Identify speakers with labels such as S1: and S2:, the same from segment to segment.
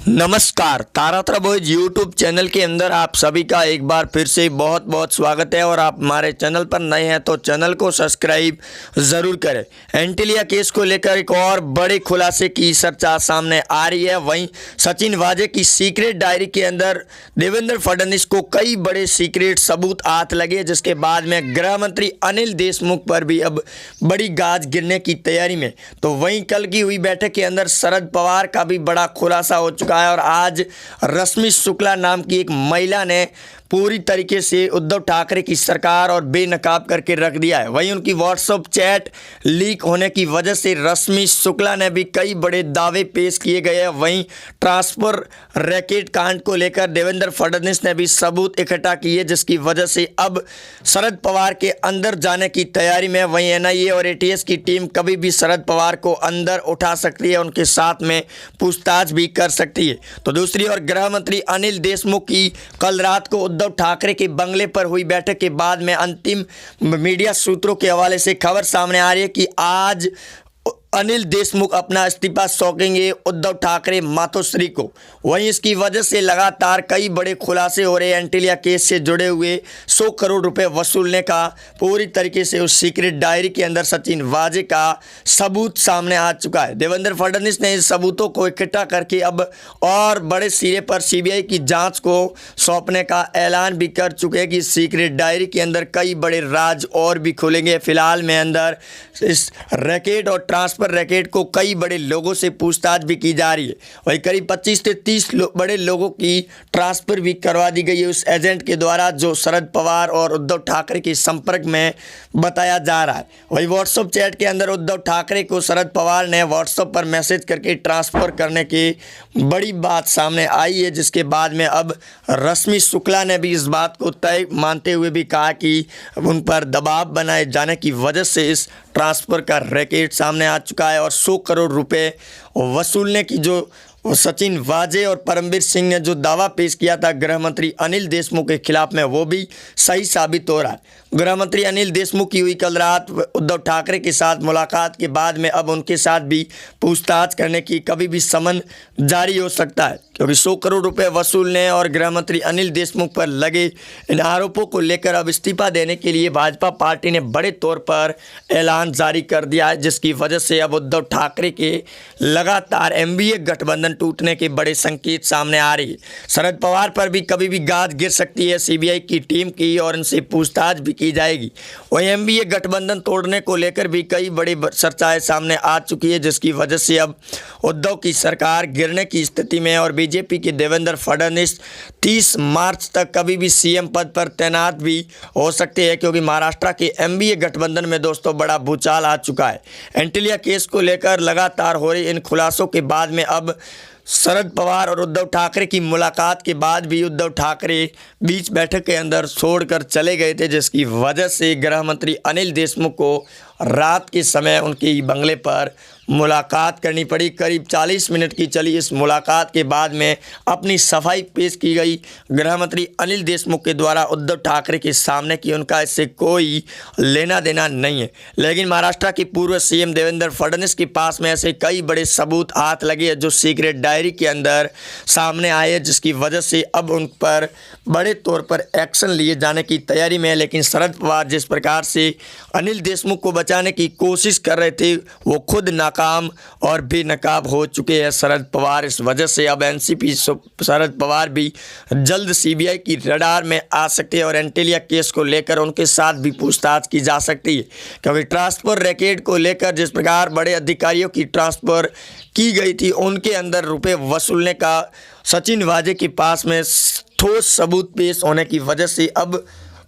S1: नमस्कार, Taratara boys YouTube channel के अंदर आप सभी का एक बार फिर से बहुत बहुत स्वागत है। और आप हमारे चैनल पर नए हैं तो चैनल को सब्सक्राइब ज़रूर करें। एंटीलिया केस को लेकर एक और बड़े खुलासे की चर्चा सामने आ रही है। वहीं सचिन वाजे की सीक्रेट डायरी के अंदर देवेंद्र फडणवीस को कई बड़े सीक्रेट सबूत हाथ लगे, जिसके बाद में गृह मंत्री अनिल देशमुख पर भी अब बड़ी गाज गिरने की तैयारी में। तो वहीं कल की हुई बैठक के अंदर शरद पवार का भी बड़ा खुलासा हो चुका है और आज रश्मि शुक्ला नाम की एक महिला ने पूरी तरीके से उद्धव ठाकरे की सरकार और बेनकाब करके रख दिया है। वहीं उनकी व्हाट्सएप चैट लीक होने की वजह से रश्मि शुक्ला ने भी कई बड़े दावे पेश किए गए हैं। वहीं ट्रांसफर रैकेट कांड को लेकर देवेंद्र फडणवीस ने भी सबूत इकट्ठा किए, जिसकी वजह से अब शरद पवार के अंदर जाने की तैयारी में। वहीं एनआईए और एटीएस की टीम कभी भी शरद पवार को अंदर उठा सकती है, उनके साथ में पूछताछ भी कर सकती है। तो दूसरी ओर गृह मंत्री अनिल देशमुख की कल रात को उद्धव ठाकरे के बंगले पर हुई बैठक के बाद में अंतिम मीडिया सूत्रों के हवाले से खबर सामने आ रही है कि आज अनिल देशमुख अपना इस्तीफा सौंपेंगे उद्धव ठाकरे मातोश्री को। वहीं इसकी वजह से लगातार कई बड़े खुलासे हो रहे हैं। एंटीलिया केस से जुड़े हुए 100 करोड़ रुपए वसूलने का पूरी तरीके से उस सीक्रेट डायरी के अंदर सचिन वाजे का सबूत सामने आ चुका है। देवेंद्र फडणवीस ने इस सबूतों को इकट्ठा करके अब और बड़े सिरे पर सीबीआई की जांच को सौंपने का ऐलान भी कर चुके हैं कि सीक्रेट डायरी के अंदर कई बड़े राज और भी खुलेंगे। फिलहाल में अंदर इस रैकेट और ट्रांसफर रैकेट को कई बड़े लोगों से पूछताछ भी की जा रही है। वहीं करीब 25 से 30 बड़े लोगों की ट्रांसफर भी करवा दी गई है उस एजेंट के द्वारा, जो शरद पवार और उद्धव ठाकरे के संपर्क में बताया जा रहा है। वहीं व्हाट्सएप चैट के अंदर उद्धव ठाकरे को शरद पवार ने व्हाट्सएप पर मैसेज करके ट्रांसफर करने की बड़ी बात सामने आई है, जिसके बाद में अब रश्मि शुक्ला ने भी इस बात को तय मानते हुए भी कहा कि उन पर दबाव बनाए जाने की वजह से इस ट्रांसफर का रैकेट सामने आ चुका है। और 100 करोड़ रुपए वसूलने की जो सचिन वाजे और परमवीर सिंह ने जो दावा पेश किया था गृह मंत्री अनिल देशमुख के खिलाफ में, वो भी सही साबित हो रहा है। गृह मंत्री अनिल देशमुख की हुई कल रात उद्धव ठाकरे के साथ मुलाकात के बाद में अब उनके साथ भी पूछताछ करने की कभी भी समन जारी हो सकता है, क्योंकि 100 करोड़ रुपए वसूलने और गृह मंत्री अनिल देशमुख पर लगे इन आरोपों को लेकर अब इस्तीफा देने के लिए भाजपा पार्टी ने बड़े तौर पर ऐलान जारी कर दिया है, जिसकी वजह से अब उद्धव ठाकरे के लगातार एनडीए गठबंधन टूटने के बड़े संकेत सामने आ रही है। शरद पवार पर भी कभी भी गाज गिर सकती है सीबीआई की टीम की और इनसे पूछताछ भी की जाएगी। वहीं एनडीए गठबंधन तोड़ने को लेकर भी कई बड़ी चर्चाएं सामने आ चुकी है, जिसकी वजह से अब उद्धव की सरकार गिरने की स्थिति में और बीजेपी के देवेंद्र फडणवीस 30 मार्च तक कभी भी सीएम पद पर तैनात भी हो सकते हैं, क्योंकि महाराष्ट्र के एनडीए गठबंधन में दोस्तों बड़ा भूचाल आ चुका है। एंटीलिया केस को लेकर लगातार हो रही इन खुलासों के बाद में अब शरद पवार और उद्धव ठाकरे की मुलाकात के बाद भी उद्धव ठाकरे बीच बैठक के अंदर छोड़कर चले गए थे, जिसकी वजह से गृह मंत्री अनिल देशमुख को रात के समय उनके बंगले पर मुलाकात करनी पड़ी। करीब 40 मिनट की चली इस मुलाकात के बाद में अपनी सफाई पेश की गई गृह मंत्री अनिल देशमुख के द्वारा उद्धव ठाकरे के सामने कि उनका इससे कोई लेना देना नहीं है। लेकिन महाराष्ट्र के पूर्व सीएम देवेंद्र फडणवीस के पास में ऐसे कई बड़े सबूत हाथ लगे हैं जो सीक्रेट डायरी के अंदर सामने आए हैं, जिसकी वजह से अब उन पर बड़े तौर पर एक्शन लिए जाने की तैयारी में है। लेकिन शरद पवार जिस प्रकार से अनिल देशमुख को बचाने की कोशिश कर रहे थे, वो खुद नाकाम और बेनकाब हो चुके हैं शरद पवार। इस वजह से अब एनसीपी शरद पवार भी जल्द सीबीआई की रडार में आ सकते हैं और एंटीलिया केस को लेकर उनके साथ भी पूछताछ की जा सकती है, क्योंकि ट्रांसफर रैकेट को लेकर जिस प्रकार बड़े अधिकारियों की ट्रांसफर की गई थी, उनके अंदर रुपए वसूलने का सचिन वाजे के पास में ठोस सबूत पेश होने की वजह से अब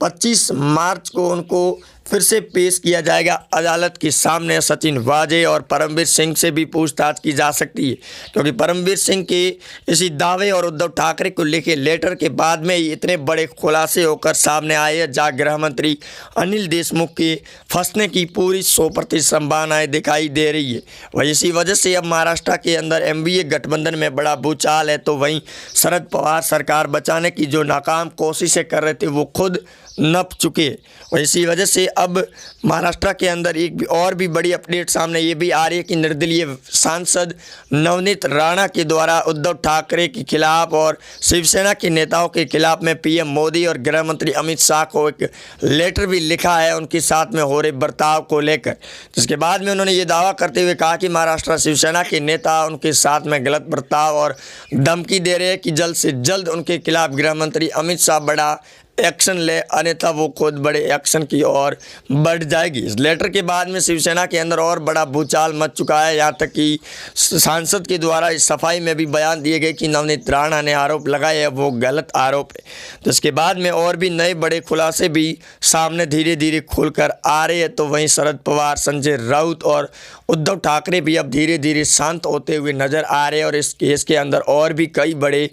S1: 25 मार्च को उनको फिर से पेश किया जाएगा अदालत के सामने। सचिन वाजे और परमवीर सिंह से भी पूछताछ की जा सकती है, क्योंकि परमवीर सिंह के इसी दावे और उद्धव ठाकरे को लेके लेटर के बाद में इतने बड़े खुलासे होकर सामने आए हैं, जहाँ गृह मंत्री अनिल देशमुख के फंसने की पूरी 100% संभावनाएं दिखाई दे रही है। वही इसी वजह से अब महाराष्ट्र के अंदर एनडीए गठबंधन में बड़ा भूचाल है। तो वहीं शरद पवार सरकार बचाने की जो नाकाम कोशिशें कर रहे थे, वो खुद नप चुके हैं। और इसी वजह से अब महाराष्ट्र के अंदर एक और भी बड़ी अपडेट सामने ये भी आ रही है कि निर्दलीय सांसद नवनीत राणा के द्वारा उद्धव ठाकरे के खिलाफ और शिवसेना के नेताओं के खिलाफ में पीएम मोदी और गृह मंत्री अमित शाह को एक लेटर भी लिखा है उनके साथ में हो रहे बर्ताव को लेकर, जिसके बाद में उन्होंने ये दावा करते हुए कहा कि महाराष्ट्र शिवसेना के नेता उनके साथ में गलत बर्ताव और धमकी दे रहे हैं कि जल्द से जल्द उनके खिलाफ गृह मंत्री अमित शाह बड़ा एक्शन ले, अन्यथा वो खुद बड़े एक्शन की ओर बढ़ जाएगी। इस लेटर के बाद में शिवसेना के अंदर और बड़ा भूचाल मच चुका है, यहाँ तक कि सांसद के द्वारा इस सफाई में भी बयान दिए गए कि नवनीत राणा ने आरोप लगाए हैं वो गलत आरोप है। जिसके बाद में और भी नए बड़े खुलासे भी सामने धीरे धीरे खुलकर आ रहे हैं। तो वहीं शरद पवार, संजय राउत और उद्धव ठाकरे भी अब धीरे धीरे शांत होते हुए नजर आ रहे हैं और इस केस के अंदर और भी कई बड़े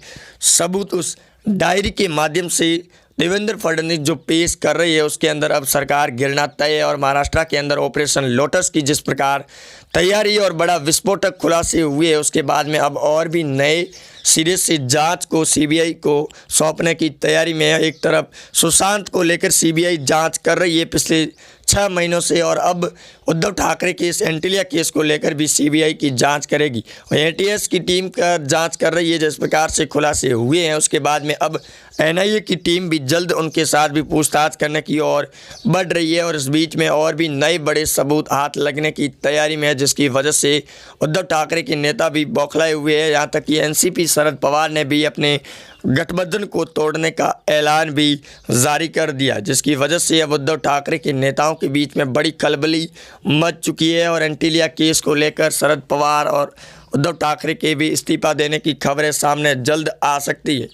S1: सबूत उस डायरी के माध्यम से देवेंद्र फडणवीस जो पेश कर रही है उसके अंदर अब सरकार गिरना तय है। और महाराष्ट्र के अंदर ऑपरेशन लोटस की जिस प्रकार तैयारी और बड़ा विस्फोटक खुलासे हुए हैं उसके बाद में अब और भी नए सिरे से जांच को सीबीआई को सौंपने की तैयारी में है। एक तरफ सुशांत को लेकर सीबीआई जांच कर रही है पिछले 6 महीनों से, और अब उद्धव ठाकरे के इस एंटिलिया केस को लेकर भी सीबीआई की जांच करेगी और एटीएस की टीम का जांच कर रही है। जिस प्रकार से खुलासे हुए हैं उसके बाद में अब एनआईए की टीम भी जल्द उनके साथ भी पूछताछ करने की ओर बढ़ रही है और इस बीच में और भी नए बड़े सबूत हाथ लगने की तैयारी में है, जिसकी वजह से उद्धव ठाकरे के नेता भी बौखलाए हुए हैं। यहाँ तक कि एनसीपी शरद पवार ने भी अपने गठबंधन को तोड़ने का ऐलान भी जारी कर दिया, जिसकी वजह से अब उद्धव ठाकरे के नेताओं के बीच में बड़ी खलबली मच चुकी है और एंटिलिया केस को लेकर शरद पवार और उद्धव ठाकरे के भी इस्तीफा देने की खबरें सामने जल्द आ सकती है।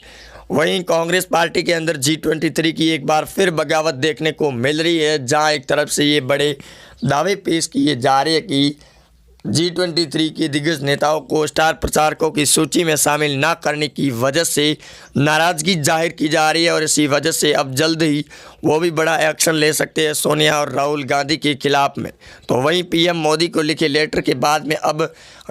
S1: वहीं कांग्रेस पार्टी के अंदर G23 की एक बार फिर बगावत देखने को मिल रही है, जहां एक तरफ से ये बड़े दावे पेश किए जा रहे हैं कि G23 के दिग्गज नेताओं को स्टार प्रचारकों की सूची में शामिल ना करने की वजह से नाराज़गी जाहिर की जा रही है और इसी वजह से अब जल्द ही वो भी बड़ा एक्शन ले सकते हैं सोनिया और राहुल गांधी के खिलाफ में। तो वहीं पीएम मोदी को लिखे लेटर के बाद में अब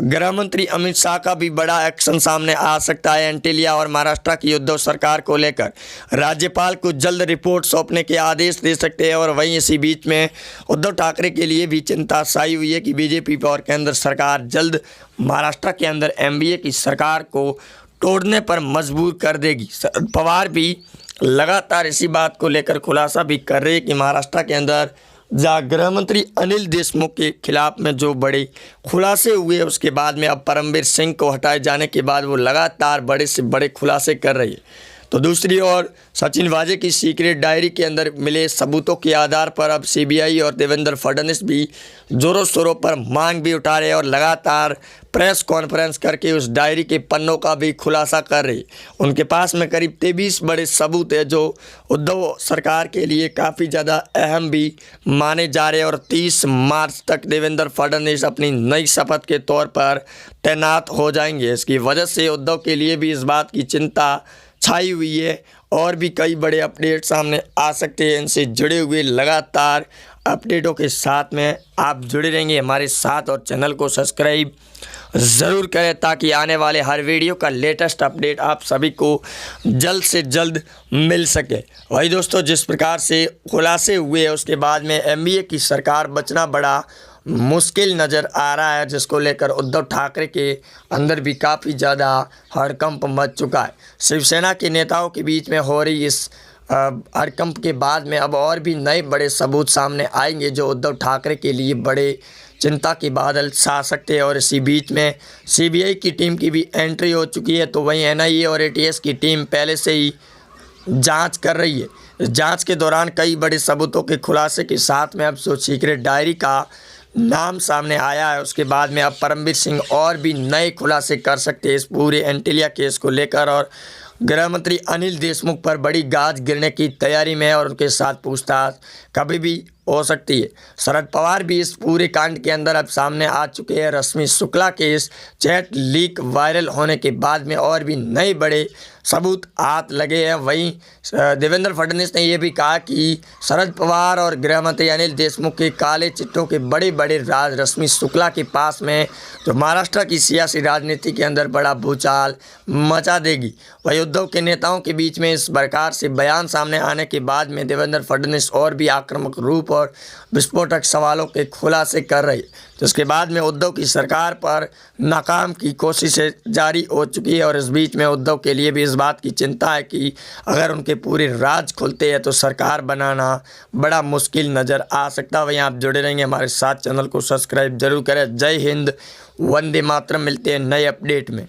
S1: गृह मंत्री अमित शाह का भी बड़ा एक्शन सामने आ सकता है एंटिलिया और महाराष्ट्र की उद्धव सरकार को लेकर। राज्यपाल को जल्द रिपोर्ट सौंपने के आदेश दे सकते हैं और वहीं इसी बीच में उद्धव ठाकरे के लिए भी चिंता छाई हुई है कि बीजेपी और केंद्र सरकार जल्द महाराष्ट्र के अंदर एनडीए की सरकार को तोड़ने पर मजबूर कर देगी। शरद पवार भी लगातार इसी बात को लेकर खुलासा भी कर रहे हैं कि महाराष्ट्र के अंदर जहाँ गृह मंत्री अनिल देशमुख के खिलाफ में जो बड़े खुलासे हुए उसके बाद में अब परमवीर सिंह को हटाए जाने के बाद वो लगातार बड़े से बड़े खुलासे कर रही है। तो दूसरी ओर सचिन वाजे की सीक्रेट डायरी के अंदर मिले सबूतों के आधार पर अब सीबीआई और देवेंद्र फडणवीस भी जोरों शोरों पर मांग भी उठा रहे और लगातार प्रेस कॉन्फ्रेंस करके उस डायरी के पन्नों का भी खुलासा कर रहे। उनके पास में करीब 23 बड़े सबूत है जो उद्धव सरकार के लिए काफ़ी ज़्यादा अहम भी माने जा रहे हैं और 30 मार्च तक देवेंद्र फडणवीस अपनी नई शपथ के तौर पर तैनात हो जाएंगे। इसकी वजह से उद्धव के लिए भी इस बात की चिंता छाई हुई है और भी कई बड़े अपडेट सामने आ सकते हैं। इनसे जुड़े हुए लगातार अपडेटों के साथ में आप जुड़े रहेंगे हमारे साथ और चैनल को सब्सक्राइब ज़रूर करें ताकि आने वाले हर वीडियो का लेटेस्ट अपडेट आप सभी को जल्द से जल्द मिल सके। वही दोस्तों, जिस प्रकार से खुलासे हुए उसके बाद में एनडीए की सरकार बचना बड़ा मुश्किल नज़र आ रहा है, जिसको लेकर उद्धव ठाकरे के अंदर भी काफ़ी ज़्यादा हड़कंप मच चुका है। शिवसेना के नेताओं के बीच में हो रही इस हड़कंप के बाद में अब और भी नए बड़े सबूत सामने आएंगे जो उद्धव ठाकरे के लिए बड़े चिंता के बादल छा सकते हैं और इसी बीच में सीबीआई की टीम की भी एंट्री हो चुकी है। तो वहीं एनआईए और एटीएस की टीम पहले से ही जांच कर रही है। इस जांच के दौरान कई बड़े सबूतों के खुलासे के साथ में अब जो सीक्रेट डायरी का नाम सामने आया है उसके बाद में अब परमवीर सिंह और भी नए खुलासे कर सकते हैं इस पूरे एंटिलिया केस को लेकर और गृह मंत्री अनिल देशमुख पर बड़ी गाज गिरने की तैयारी में है और उनके साथ पूछताछ कभी भी हो सकती है। शरद पवार भी इस पूरे कांड के अंदर अब सामने आ चुके हैं। रश्मि शुक्ला के इस चैट लीक वायरल होने के बाद में और भी नए बड़े सबूत हाथ लगे हैं। वहीं देवेंद्र फडणवीस ने यह भी कहा कि शरद पवार और गृह मंत्री अनिल देशमुख के काले चिट्ठों के बड़े बड़े राज रश्मि शुक्ला के पास में जो महाराष्ट्र की सियासी राजनीति के अंदर बड़ा भूचाल मचा देगी। वहीं उद्धव के नेताओं के बीच में इस प्रकार से बयान सामने आने के बाद में देवेंद्र फडणवीस और भी आक्रामक रूप और विस्फोटक सवालों के खुलासे कर रहे, जिसके बाद में उद्धव की सरकार पर नाकाम की कोशिशें जारी हो चुकी है। और इस बीच में उद्धव के लिए भी इस बात की चिंता है कि अगर उनके पूरे राज खुलते हैं तो सरकार बनाना बड़ा मुश्किल नज़र आ सकता है। वहीं आप जुड़े रहेंगे हमारे साथ, चैनल को सब्सक्राइब जरूर करें। जय हिंद, वंदे मातरम। मिलते हैं नए अपडेट में।